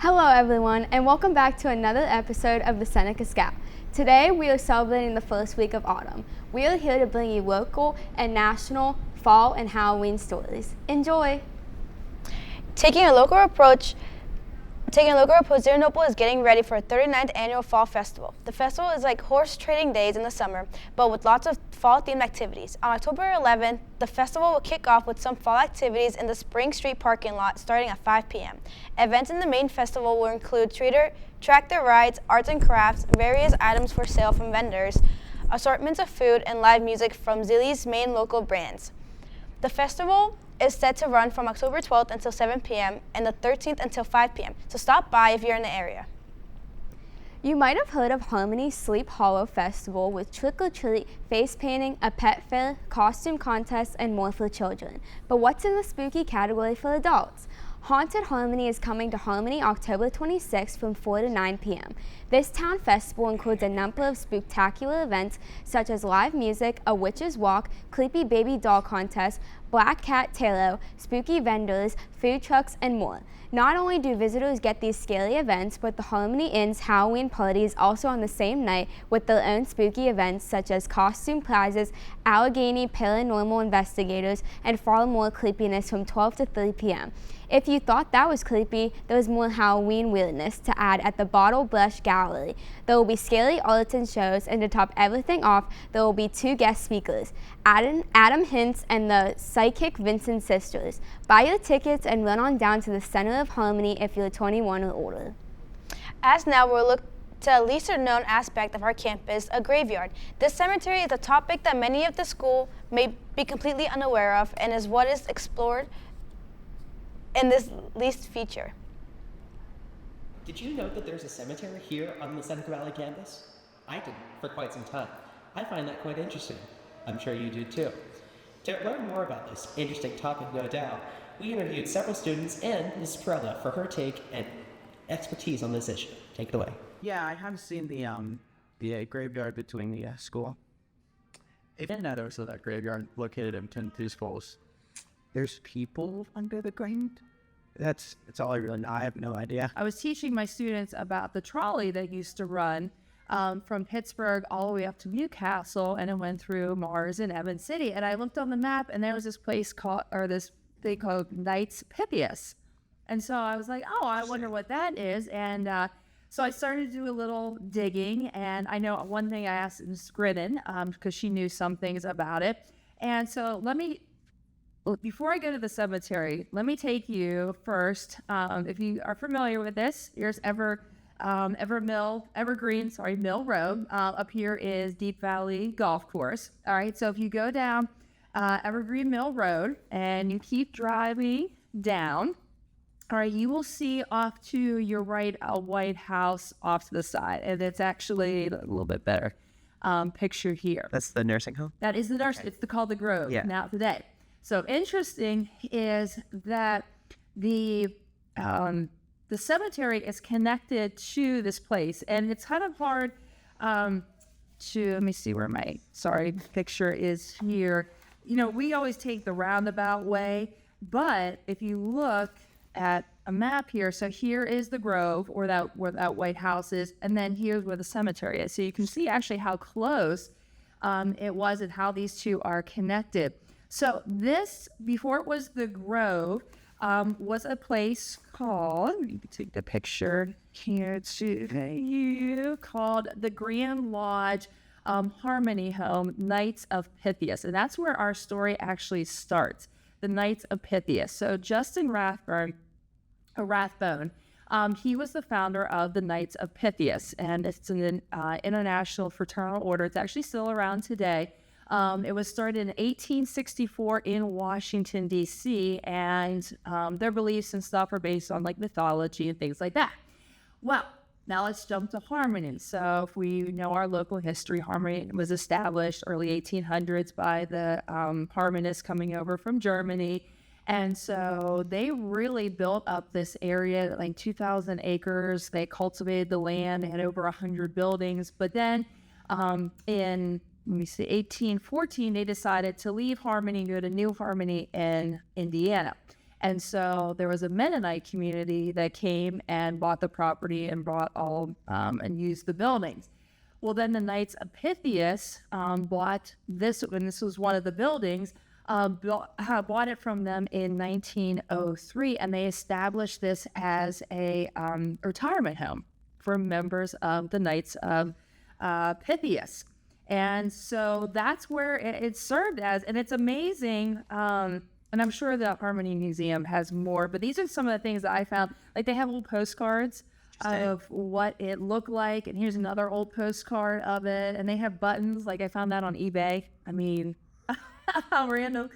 Hello everyone, and welcome back to another episode of the Seneca Scout. Today we are celebrating the first week of autumn. We are here to bring you local and national fall and Halloween stories. Enjoy! Taking a local approach, Zero Noble is getting ready for a 39th annual Fall Festival. The festival is like horse trading days in the summer, but with lots of fall-themed activities. On October 11th, the festival will kick off with some fall activities in the Spring Street parking lot starting at 5 p.m. Events in the main festival will include tractor rides, arts and crafts, various items for sale from vendors, assortments of food, and live music from Zilly's main local brands. The festival is set to run from October 12th until 7 p.m. and the 13th until 5 p.m. So stop by if you're in the area. You might have heard of Harmony's Sleep Hollow Festival with trick-or-treat, face painting, a pet fair, costume contests, and more for children. But what's in the spooky category for adults? Haunted Harmony is coming to Harmony October 26th from 4 to 9 p.m. This town festival includes a number of spectacular events such as live music, a witch's walk, creepy baby doll contest, black cat tarot, spooky vendors, food trucks, and more. Not only do visitors get these scary events, but the Harmony Inn's Halloween party is also on the same night with their own spooky events such as costume prizes, Allegheny paranormal investigators, and far more creepiness from 12 to 3 p.m. If you thought that was creepy, there's more Halloween weirdness to add at the Bottle Brush Gallery. There will be scary arts and shows, and to top everything off, there will be two guest speakers, Adam Hintz and the psychic Vincent sisters. Buy your tickets and run on down to the center of Harmony if you're 21 or older. As now we'll look to a lesser-known aspect of our campus, a graveyard. This cemetery is a topic that many of the school may be completely unaware of and is what is explored in this least feature. Did you know that there's a cemetery here on the Seneca Valley campus? I didn't for quite some time. I find that quite interesting. I'm sure you do too. To learn more about this interesting topic, no doubt, we interviewed several students and Ms. Perella for her take and expertise on this issue. Take it away. Yeah, I have seen the graveyard between the school. I didn't know there was that graveyard located in between two schools. There's people under the ground? That's all I really know. I have no idea. I was teaching my students about the trolley that used to run from Pittsburgh all the way up to Newcastle, and it went through Mars and Evans City. And I looked on the map, and there was this place this thing called Knights Pythias. And so I was like, oh, I wonder what that is. And so I started to do a little digging, and I know one thing I asked Ms. Gridden, because she knew some things about it. And so before I go to the cemetery, let me take you first. If you are familiar with this, here's Mill Road. Up here is Deep Valley Golf Course. All right, so if you go down Evergreen Mill Road and you keep driving down, all right, you will see off to your right a white house off to the side, and it's actually a little bit better picture here. That's the nursing home? That is the nursing. Okay. It's called the Grove now today. So interesting is that the cemetery is connected to this place, and it's kind of hard let me see where my picture is here. You know, we always take the roundabout way, but if you look at a map here, so here is the Grove, where that white house is, and then here's where the cemetery is. So you can see actually how close it was and how these two are connected. So this, before it was the Grove, was a place called, let me take the picture here to you, called the Grand Lodge Harmony Home, Knights of Pythias. And that's where our story actually starts, the Knights of Pythias. So Justin Rathbone, he was the founder of the Knights of Pythias, and it's an international fraternal order. It's actually still around today. It was started in 1864 in Washington, D.C., and their beliefs and stuff are based on like mythology and things like that. Well, now let's jump to Harmony. So if we know our local history, Harmony was established early 1800s by the Harmonists coming over from Germany. And so they really built up this area, like 2,000 acres. They cultivated the land, they had over 100 buildings. But then in 1814, they decided to leave Harmony and go to New Harmony in Indiana. And so there was a Mennonite community that came and bought the property and bought all and used the buildings. Well, then the Knights of Pythias bought this, and this was one of the buildings, bought it from them in 1903, and they established this as a retirement home for members of the Knights of Pythias. And so that's where it served as, and it's amazing. And I'm sure the Harmony Museum has more, but these are some of the things that I found. Like, they have little postcards of what it looked like, and here's another old postcard of it, and they have buttons. Like, I found that on eBay. I mean, how random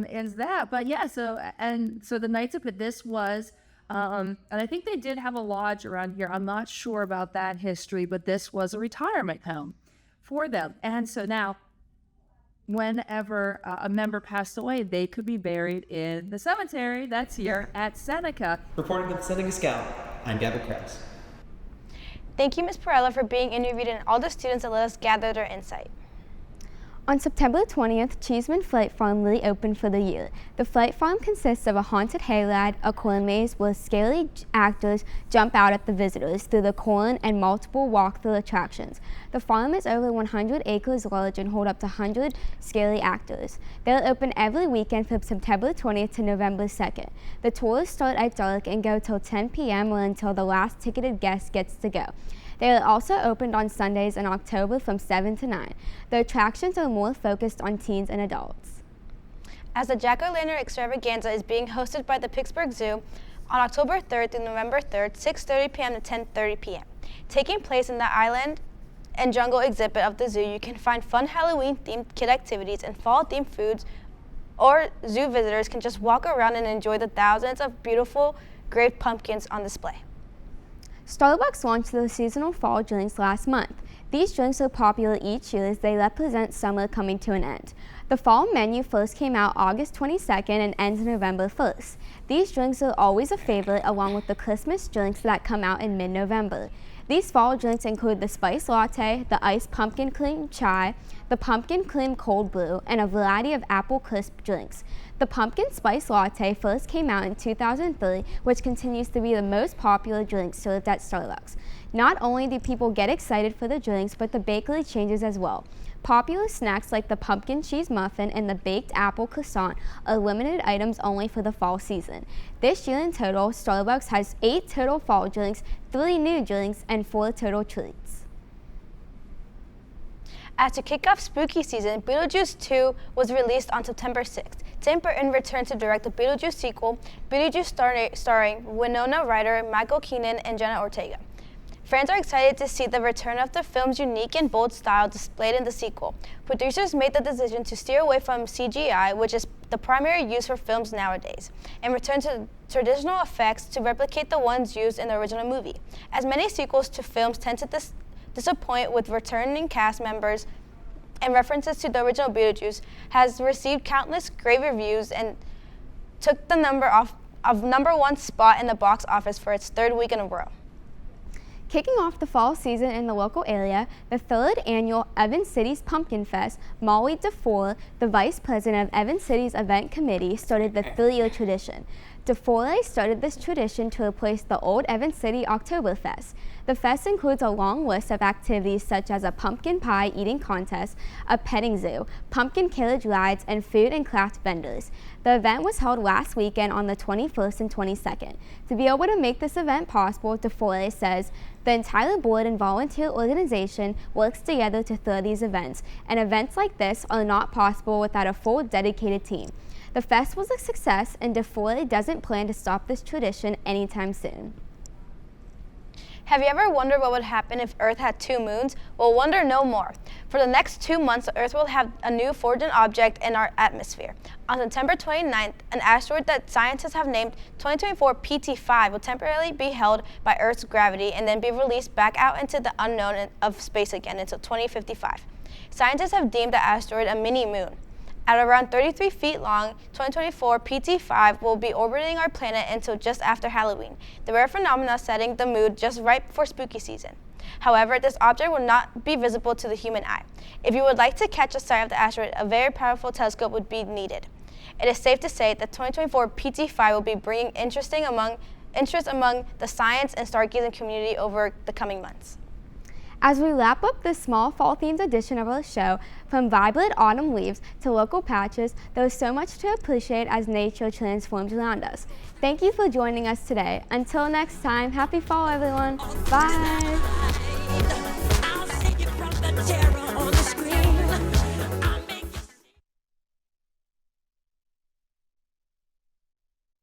is that? But yeah, so the Knights of this was, and I think they did have a lodge around here. I'm not sure about that history, but this was a retirement home for them. And so now, whenever a member passed away, they could be buried in the cemetery that's here at Seneca. Reporting with Seneca Scout, I'm Gavin Krause. Thank you, Ms. Perella, for being interviewed and all the students that let us gather their insight. On September 20th, Cheeseman Flight Farm reopened for the year. The flight farm consists of a haunted hayride, a corn maze where scaly actors jump out at the visitors through the corn, and multiple walk-through attractions. The farm is over 100 acres large and hold up to 100 scaly actors. They'll open every weekend from September 20th to November 2nd. The tours start at dark and go till 10 p.m. or until the last ticketed guest gets to go. They are also opened on Sundays in October from 7 to 9. The attractions are more focused on teens and adults. As the Jack-O-Lantern Extravaganza is being hosted by the Pittsburgh Zoo on October 3rd through November 3rd, 6:30 p.m. to 10:30 p.m. Taking place in the Island and Jungle exhibit of the zoo, you can find fun Halloween-themed kid activities and fall-themed foods, or zoo visitors can just walk around and enjoy the thousands of beautiful graved pumpkins on display. Starbucks launched their seasonal fall drinks last month. These drinks are popular each year as they represent summer coming to an end. The fall menu first came out August 22nd and ends November 1st. These drinks are always a favorite, along with the Christmas drinks that come out in mid-November. These fall drinks include the spice latte, the iced pumpkin cream chai, the pumpkin cream cold brew, and a variety of apple crisp drinks. The pumpkin spice latte first came out in 2003, which continues to be the most popular drink served at Starbucks. Not only do people get excited for the drinks, but the bakery changes as well. Popular snacks like the pumpkin cheese muffin and the baked apple croissant are limited items only for the fall season. This year in total, Starbucks has 8 total fall drinks, 3 new drinks, and 4 total treats. As to kick off spooky season, Beetlejuice 2 was released on September 6th. Tim Burton returned to direct the Beetlejuice sequel, Beetlejuice starring Winona Ryder, Michael Keaton, and Jenna Ortega. Fans are excited to see the return of the film's unique and bold style displayed in the sequel. Producers made the decision to steer away from CGI, which is the primary use for films nowadays, and return to traditional effects to replicate the ones used in the original movie. As many sequels to films tend to disappoint with returning cast members, and references to the original Beetlejuice has received countless great reviews and took the number one spot in the box office for its 3rd week in a row. Kicking off the fall season in the local area, the 3rd annual Evans City's Pumpkin Fest, Molly DeFore, the vice president of Evans City's event committee, started the 3-year tradition. DeFore started this tradition to replace the old Evans City Oktoberfest. The fest includes a long list of activities such as a pumpkin pie eating contest, a petting zoo, pumpkin carriage rides, and food and craft vendors. The event was held last weekend on the 21st and 22nd. To be able to make this event possible, DeFore says, the entire board and volunteer organization works together to throw these events, and events like this are not possible without a full dedicated team. The fest was a success, and DeFore doesn't plan to stop this tradition anytime soon. Have you ever wondered what would happen if Earth had 2 moons? Well, wonder no more. For the next 2 months, the Earth will have a new foreign object in our atmosphere. On September 29th, an asteroid that scientists have named 2024 PT5 will temporarily be held by Earth's gravity and then be released back out into the unknown of space again until 2055. Scientists have deemed the asteroid a mini-moon. At around 33 feet long, 2024 PT5 will be orbiting our planet until just after Halloween, the rare phenomena setting the mood just right before spooky season. However, this object will not be visible to the human eye. If you would like to catch a sight of the asteroid, a very powerful telescope would be needed. It is safe to say that 2024 PT5 will be bringing interest among the science and stargazing community over the coming months. As we wrap up this small fall-themed edition of our show, from vibrant autumn leaves to local patches, there is so much to appreciate as nature transforms around us. Thank you for joining us today. Until next time, happy fall, everyone. Bye.